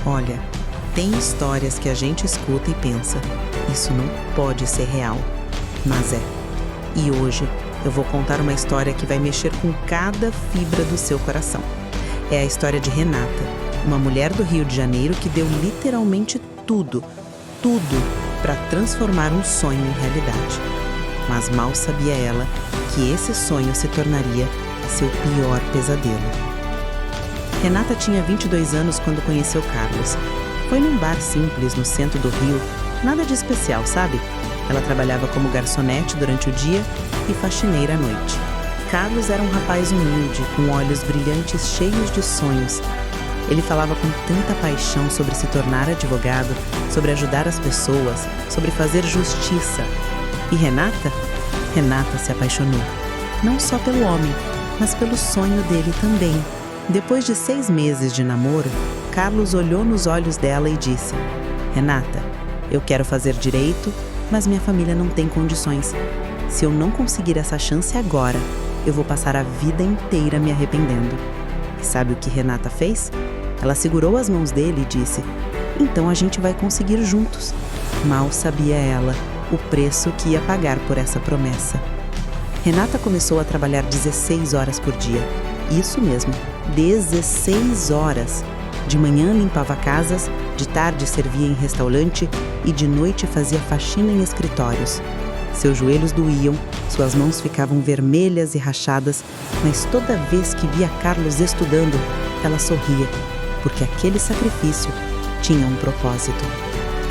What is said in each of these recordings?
Olha, tem histórias que a gente escuta e pensa, isso não pode ser real, mas é. E hoje eu vou contar uma história que vai mexer com cada fibra do seu coração. É a história de Renata, uma mulher do Rio de Janeiro que deu literalmente tudo para transformar um sonho em realidade. Mas mal sabia ela que esse sonho se tornaria seu pior pesadelo. Renata tinha 22 anos quando conheceu Carlos. Foi num bar simples no centro do Rio, nada de especial, sabe? Ela trabalhava como garçonete durante o dia e faxineira à noite. Carlos era um rapaz humilde, com olhos brilhantes cheios de sonhos. Ele falava com tanta paixão sobre se tornar advogado, sobre ajudar as pessoas, sobre fazer justiça. E Renata? Renata se apaixonou. Não só pelo homem, mas pelo sonho dele também. Depois de 6 meses de namoro, Carlos olhou nos olhos dela e disse: Renata, eu quero fazer direito, mas minha família não tem condições. Se eu não conseguir essa chance agora, eu vou passar a vida inteira me arrependendo. E sabe o que Renata fez? Ela segurou as mãos dele e disse: então a gente vai conseguir juntos. Mal sabia ela o preço que ia pagar por essa promessa. Renata começou a trabalhar 16 horas por dia. Isso mesmo, 16 horas. De manhã limpava casas, de tarde servia em restaurante e de noite fazia faxina em escritórios. Seus joelhos doíam, suas mãos ficavam vermelhas e rachadas, mas toda vez que via Carlos estudando, ela sorria, porque aquele sacrifício tinha um propósito.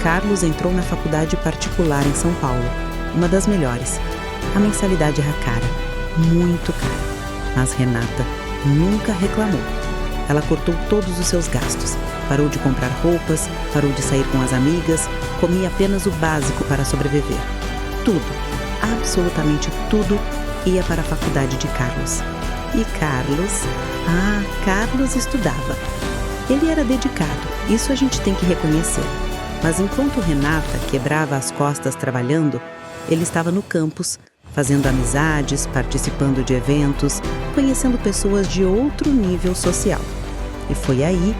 Carlos entrou na faculdade particular em São Paulo, uma das melhores. A mensalidade era cara, muito cara, mas Renata nunca reclamou. Ela cortou todos os seus gastos, parou de comprar roupas, parou de sair com as amigas, comia apenas o básico para sobreviver. Tudo, absolutamente tudo, ia para a faculdade de Carlos. E Carlos estudava. Ele era dedicado, isso a gente tem que reconhecer. Mas enquanto Renata quebrava as costas trabalhando, ele estava no campus, fazendo amizades, participando de eventos, conhecendo pessoas de outro nível social. E foi aí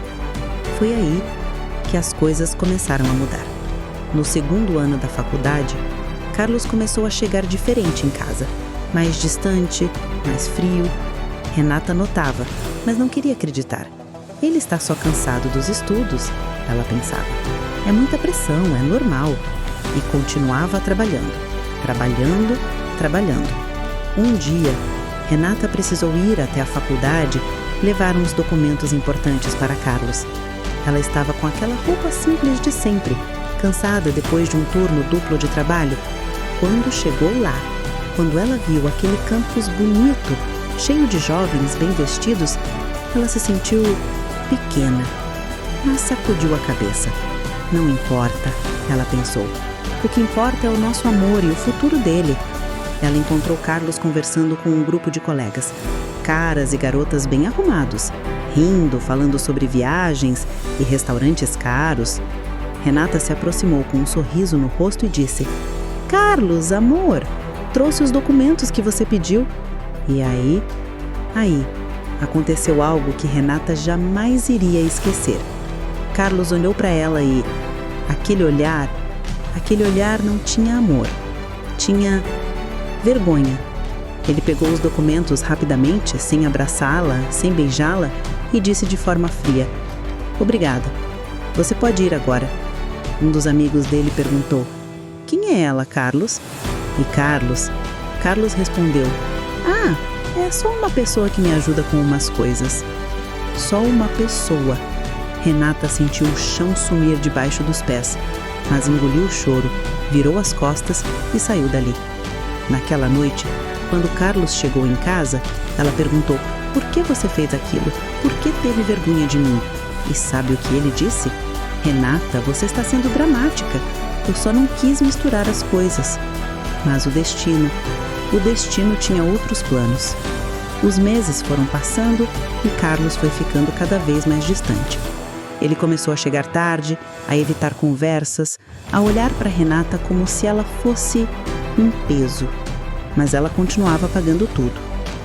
que as coisas começaram a mudar. No 2º ano da faculdade, Carlos começou a chegar diferente em casa, mais distante, mais frio. Renata notava, mas não queria acreditar. Ele está só cansado dos estudos, ela pensava. É muita pressão, é normal. E continuava trabalhando. Um dia, Renata precisou ir até a faculdade levar uns documentos importantes para Carlos. Ela estava com aquela roupa simples de sempre, cansada depois de um turno duplo de trabalho. Quando chegou lá, quando ela viu aquele campus bonito, cheio de jovens bem vestidos, ela se sentiu pequena, mas sacudiu a cabeça. Não importa, ela pensou. O que importa é o nosso amor e o futuro dele. Ela encontrou Carlos conversando com um grupo de colegas, caras e garotas bem arrumados, rindo, falando sobre viagens e restaurantes caros. Renata se aproximou com um sorriso no rosto e disse: Carlos, amor, trouxe os documentos que você pediu. E aí aconteceu algo que Renata jamais iria esquecer. Carlos olhou para ela e aquele olhar não tinha amor, tinha vergonha. Ele pegou os documentos rapidamente, sem abraçá-la, sem beijá-la, e disse de forma fria: obrigada, você pode ir agora. Um dos amigos dele perguntou: quem é ela, Carlos? E Carlos respondeu: é só uma pessoa que me ajuda com umas coisas. Só uma pessoa. Renata sentiu o chão sumir debaixo dos pés, mas engoliu o choro, virou as costas e saiu dali. Naquela noite, quando Carlos chegou em casa, ela perguntou: por que você fez aquilo? Por que teve vergonha de mim? E sabe o que ele disse? Renata, você está sendo dramática. Eu só não quis misturar as coisas. Mas o destino tinha outros planos. Os meses foram passando e Carlos foi ficando cada vez mais distante. Ele começou a chegar tarde, a evitar conversas, a olhar para Renata como se ela fosse um peso. Mas ela continuava pagando tudo: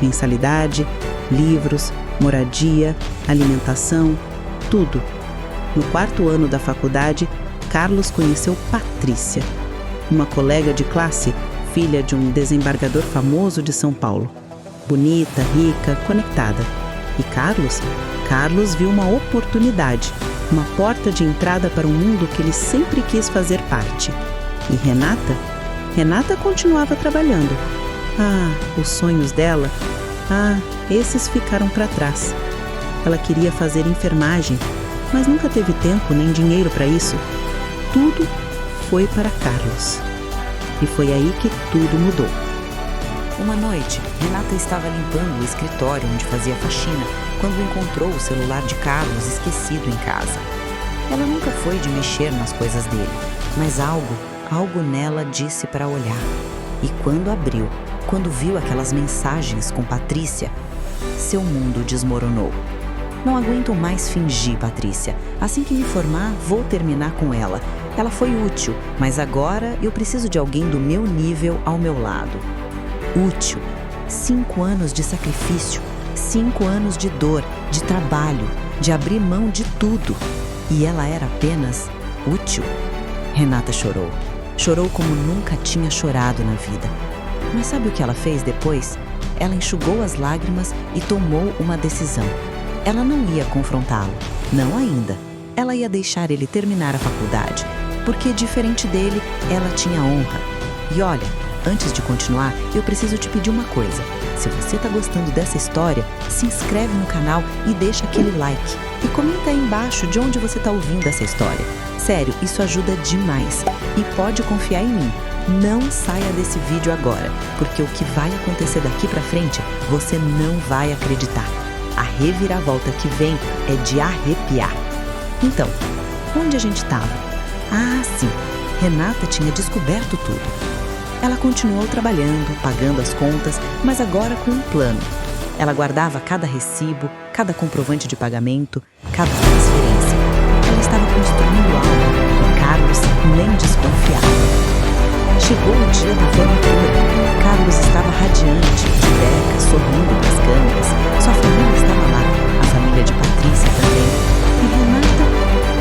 mensalidade, livros, moradia, alimentação, tudo. No 4º ano da faculdade, Carlos conheceu Patrícia, uma colega de classe, filha de um desembargador famoso de São Paulo. Bonita, rica, conectada. E Carlos viu uma oportunidade, uma porta de entrada para um mundo que ele sempre quis fazer parte. E Renata continuava trabalhando. Os sonhos dela, esses ficaram para trás. Ela queria fazer enfermagem, mas nunca teve tempo nem dinheiro para isso. Tudo foi para Carlos. E foi aí que tudo mudou. Uma noite, Renata estava limpando o escritório onde fazia faxina quando encontrou o celular de Carlos esquecido em casa. Ela nunca foi de mexer nas coisas dele, mas algo nela disse para olhar. E quando viu aquelas mensagens com Patrícia, seu mundo desmoronou. Não aguento mais fingir, Patrícia. Assim que me formar, vou terminar com ela. Ela foi útil, mas agora eu preciso de alguém do meu nível ao meu lado. Útil. 5 anos de sacrifício, 5 anos de dor, de trabalho, de abrir mão de tudo. E ela era apenas útil. Renata chorou. Chorou como nunca tinha chorado na vida. Mas sabe o que ela fez depois? Ela enxugou as lágrimas e tomou uma decisão. Ela não ia confrontá-lo, não ainda. Ela ia deixar ele terminar a faculdade, porque, diferente dele, ela tinha honra. E olha, antes de continuar, eu preciso te pedir uma coisa. Se você está gostando dessa história, se inscreve no canal e deixa aquele like. E comenta aí embaixo de onde você está ouvindo essa história. Sério, isso ajuda demais. E pode confiar em mim. Não saia desse vídeo agora, porque o que vai acontecer daqui pra frente, você não vai acreditar. A reviravolta que vem é de arrepiar. Então, onde a gente estava? Sim, Renata tinha descoberto tudo. Ela continuou trabalhando, pagando as contas, mas agora com um plano. Ela guardava cada recibo, cada comprovante de pagamento, cada transferência. Ela estava construindo algo e Carlos nem desconfiava. Chegou o dia da formatura. Carlos estava radiante, de beca, sorrindo para as câmeras. Sua família estava lá, a família de Patrícia também. E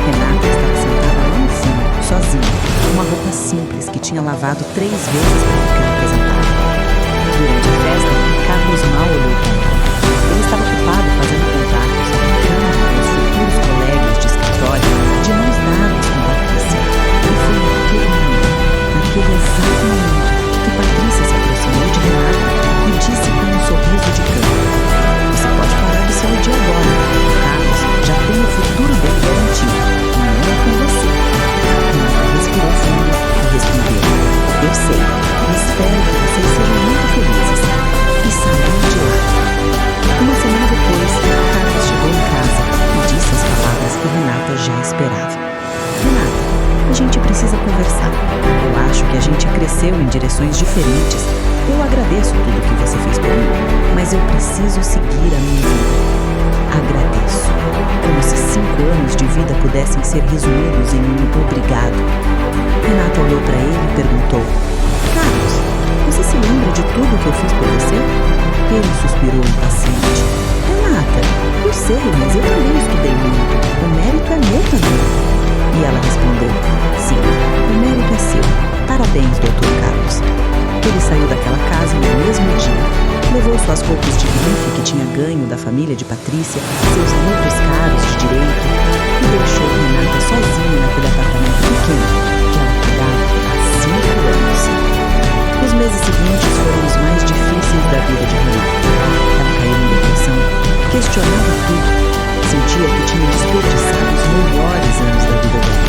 Renata estava sentada lá no fundo, sozinha, com uma roupa simples que tinha lavado 3 vezes para ficar apresentável. Durante a festa, Carlos mal olhou para ela. Ele estava ocupado fazendo contatos, brincando com os futuros colegas de escritório, de mãos dadas com Patrícia. E foi naquele exato momento, que Patrícia se aproximou de Renata e disse com um sorriso de canto: "Você pode parar de se iludir agora. O Carlos já tem o futuro dele garantido. Não é com você." Renata respirou fundo e respondeu: "Eu sei. Espero que vocês sejam muito felizes." E saiu de lá. Uma semana depois, Carlos chegou em casa e disse as palavras que Renata já esperava. "Renata, a gente precisa conversar. Eu acho que a gente cresceu em direções diferentes. Eu agradeço tudo que você fez por mim, mas eu preciso seguir a minha vida." Agradeço. Como se 5 anos de vida pudessem ser resumidos em um obrigado. Renata olhou para ele e perguntou: "Carlos, você se lembra de tudo que eu fiz por você?" Ele suspirou impaciente. "Renata, eu sei, mas eu também estudei muito. O mérito é meu também." E ela respondeu: "Sim, o mérito é seu. Parabéns, Dr. Carlos." Ele saiu daquela casa no mesmo dia, levou suas roupas de grife que tinha ganho da família de Patrícia, seus livros caros de direito, e deixou Renata sozinha naquele apartamento pequeno que ela cuidava há 5 anos. Os meses seguintes foram os mais difíceis da vida de Renata. Ela caiu em depressão, questionava tudo, sentia que tinha desperdiçado os melhores anos da vida dela.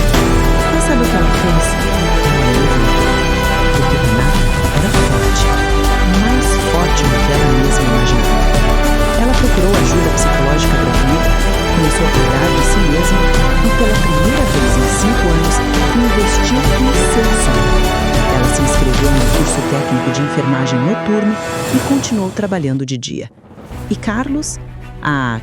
Mas sabe o que ela fez? Ela levou. Porque Renata era forte, mais forte do que ela mesma imaginava. Ela procurou ajuda psicológica gratuita, começou a cuidar de si mesma e, pela primeira vez em 5 anos, investiu em seu sonho. Ela se inscreveu no curso técnico de enfermagem noturno e continuou trabalhando de dia. E Carlos?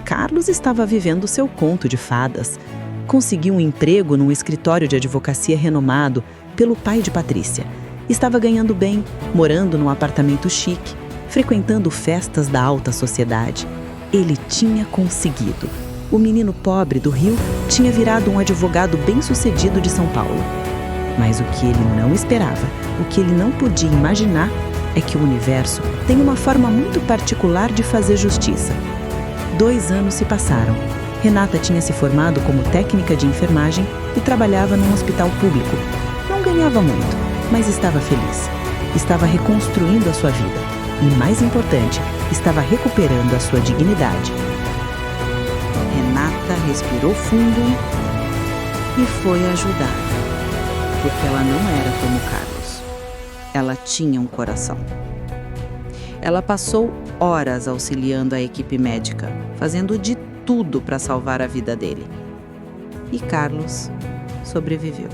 Carlos estava vivendo seu conto de fadas. Conseguiu um emprego num escritório de advocacia renomado pelo pai de Patrícia. Estava ganhando bem, morando num apartamento chique, frequentando festas da alta sociedade. Ele tinha conseguido. O menino pobre do Rio tinha virado um advogado bem-sucedido de São Paulo. Mas o que ele não esperava, o que ele não podia imaginar, é que o universo tem uma forma muito particular de fazer justiça. 2 anos se passaram. Renata tinha se formado como técnica de enfermagem e trabalhava num hospital público. Não ganhava muito, mas estava feliz. Estava reconstruindo a sua vida. E, mais importante, estava recuperando a sua dignidade. Renata respirou fundo e foi ajudar. Porque ela não era como Carlos. Ela tinha um coração. Ela passou horas auxiliando a equipe médica, fazendo de tudo para salvar a vida dele. E Carlos sobreviveu.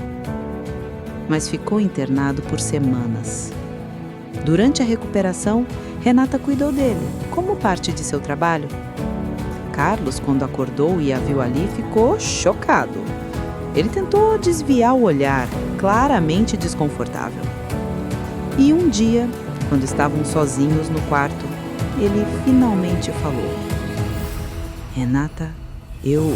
Mas ficou internado por semanas. Durante a recuperação, Renata cuidou dele, como parte de seu trabalho. Carlos, quando acordou e a viu ali, ficou chocado. Ele tentou desviar o olhar, claramente desconfortável. E um dia, quando estavam sozinhos no quarto, ele finalmente falou: Renata, eu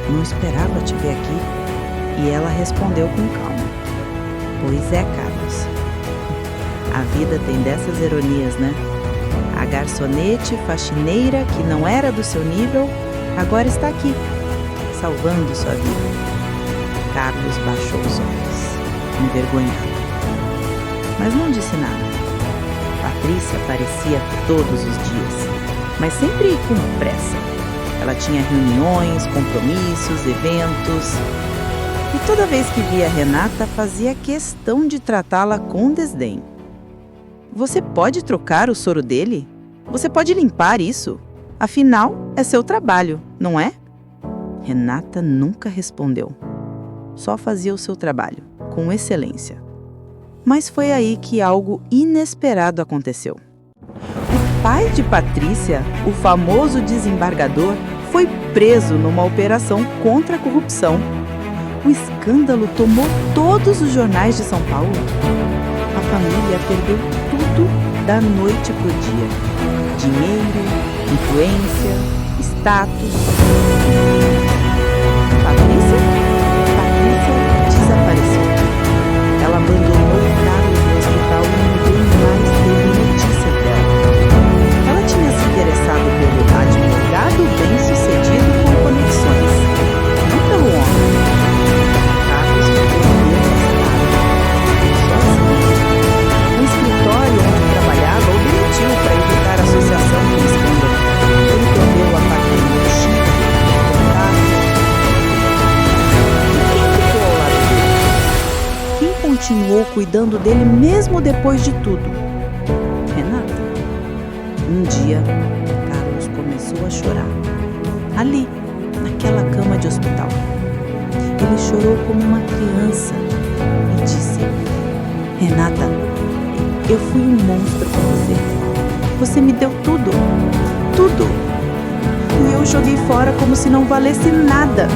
não esperava te ver aqui. E ela respondeu com calma: Pois é, Carlos. A vida tem dessas ironias, né? A garçonete faxineira que não era do seu nível, agora está aqui, salvando sua vida. Carlos baixou os olhos, envergonhado. Mas não disse nada. Patrícia aparecia todos os dias, mas sempre com pressa. Ela tinha reuniões, compromissos, eventos. E toda vez que via Renata, fazia questão de tratá-la com desdém. Você pode trocar o soro dele? Você pode limpar isso? Afinal, é seu trabalho, não é? Renata nunca respondeu. Só fazia o seu trabalho, com excelência. Mas foi aí que algo inesperado aconteceu. O pai de Patrícia, o famoso desembargador, foi preso numa operação contra a corrupção. O escândalo tomou todos os jornais de São Paulo. A família perdeu tudo da noite pro dia. Dinheiro, influência, status. Patrícia desapareceu. Ela abandonou Carlos no hospital e ninguém mais teve notícia dela. Ela tinha se interessado pelo advogado bem-sucedido com conexões, não pelo homem. Carlos ficou devastado, sozinho. O escritório onde trabalhava o demitiu para evitar associação com o escândalo. Ele perdeu o apartamento chique, continuou cuidando dele mesmo depois de tudo. Renata. Um dia, Carlos começou a chorar. Ali, naquela cama de hospital. Ele chorou como uma criança e disse: Renata, eu fui um monstro com você. Você me deu tudo. Tudo. E eu joguei fora como se não valesse nada.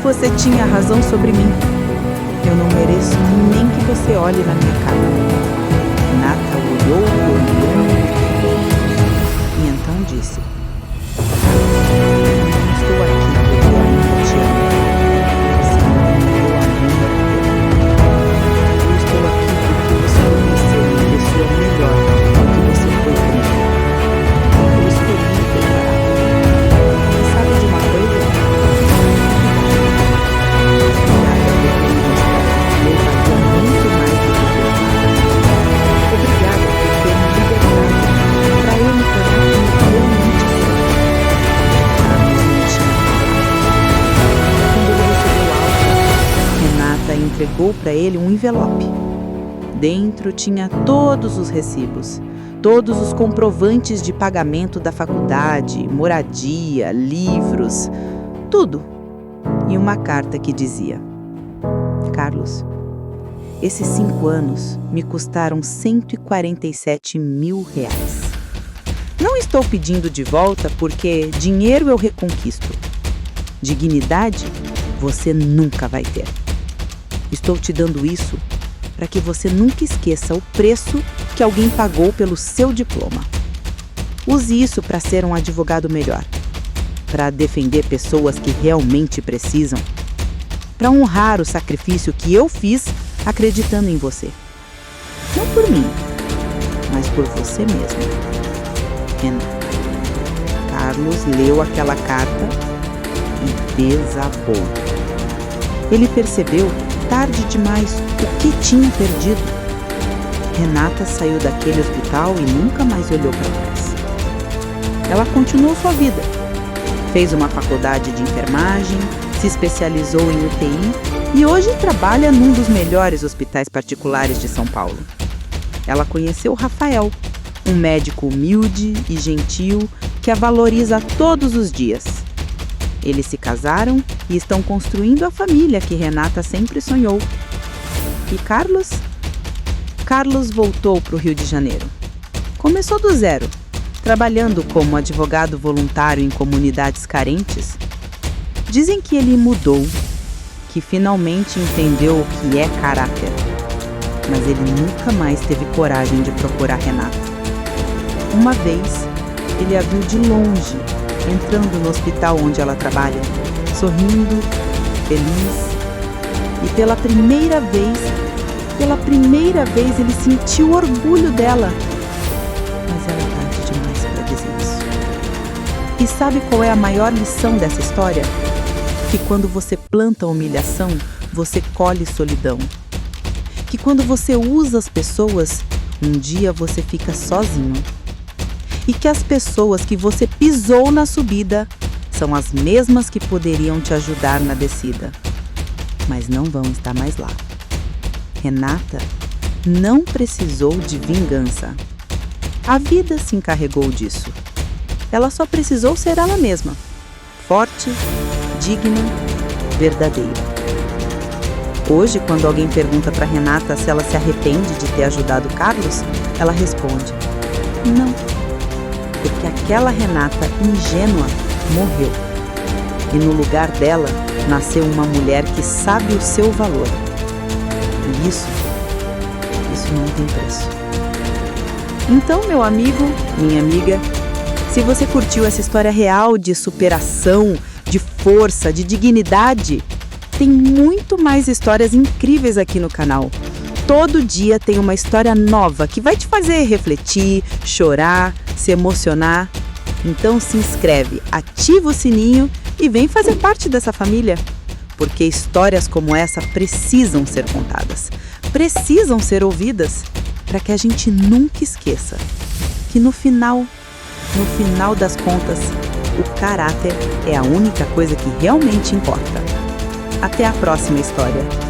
Você tinha razão sobre mim. Eu não mereço nem que você olhe na minha cara. Renata olhou e então disse: Eu não estou aqui porque eu ainda te amo. Você não me deu a minha vida. Eu estou aqui porque você conheceu uma pessoa melhor do que você foi comigo. Eu escolhi preparar. E sabe de uma coisa? Obrigada por ter me libertado para eu me tornar quem eu realmente sou. Carlos não tinha palavras. Quando ele recebeu alta, Renata entregou para ele um envelope. Dentro tinha todos os recibos, todos os comprovantes de pagamento da faculdade, moradia, livros, tudo. E uma carta que dizia: Carlos, esses 5 anos me custaram R$147 mil. Não estou pedindo de volta porque dinheiro eu reconquisto. Dignidade você nunca vai ter. Estou te dando isso para que você nunca esqueça o preço que alguém pagou pelo seu diploma. Use isso para ser um advogado melhor. para defender pessoas que realmente precisam, para honrar o sacrifício que eu fiz acreditando em você. Não por mim, mas por você mesmo. Renata. Carlos leu aquela carta e desabou. Ele percebeu, tarde demais, o que tinha perdido. Renata saiu daquele hospital e nunca mais olhou para trás. Ela continuou sua vida. Fez uma faculdade de enfermagem, se especializou em UTI e hoje trabalha num dos melhores hospitais particulares de São Paulo. Ela conheceu Rafael, um médico humilde e gentil que a valoriza todos os dias. Eles se casaram e estão construindo a família que Renata sempre sonhou. E Carlos? Carlos voltou para o Rio de Janeiro. Começou do zero, trabalhando como advogado voluntário em comunidades carentes. Dizem que ele mudou, que finalmente entendeu o que é caráter. Mas ele nunca mais teve coragem de procurar Renata. Uma vez, ele a viu de longe, entrando no hospital onde ela trabalha, sorrindo, feliz. E pela primeira vez ele sentiu orgulho dela. Mas era tarde demais para dizer isso. E sabe qual é a maior lição dessa história? Que quando você planta humilhação, você colhe solidão. Que quando você usa as pessoas, um dia você fica sozinho. E que as pessoas que você pisou na subida são as mesmas que poderiam te ajudar na descida, mas não vão estar mais lá. Renata não precisou de vingança. A vida se encarregou disso. Ela só precisou ser ela mesma, forte, digna, verdadeira. Hoje, quando alguém pergunta para Renata se ela se arrepende de ter ajudado Carlos, ela responde: não, porque aquela Renata ingênua morreu. E no lugar dela, nasceu uma mulher que sabe o seu valor. E isso não tem preço. Então, meu amigo, minha amiga, se você curtiu essa história real de superação, de força, de dignidade, tem muito mais histórias incríveis aqui no canal. Todo dia tem uma história nova que vai te fazer refletir, chorar, se emocionar. Então se inscreve, ativa o sininho e vem fazer parte dessa família. Porque histórias como essa precisam ser contadas, precisam ser ouvidas, para que a gente nunca esqueça que no final das contas, o caráter é a única coisa que realmente importa. Até a próxima história.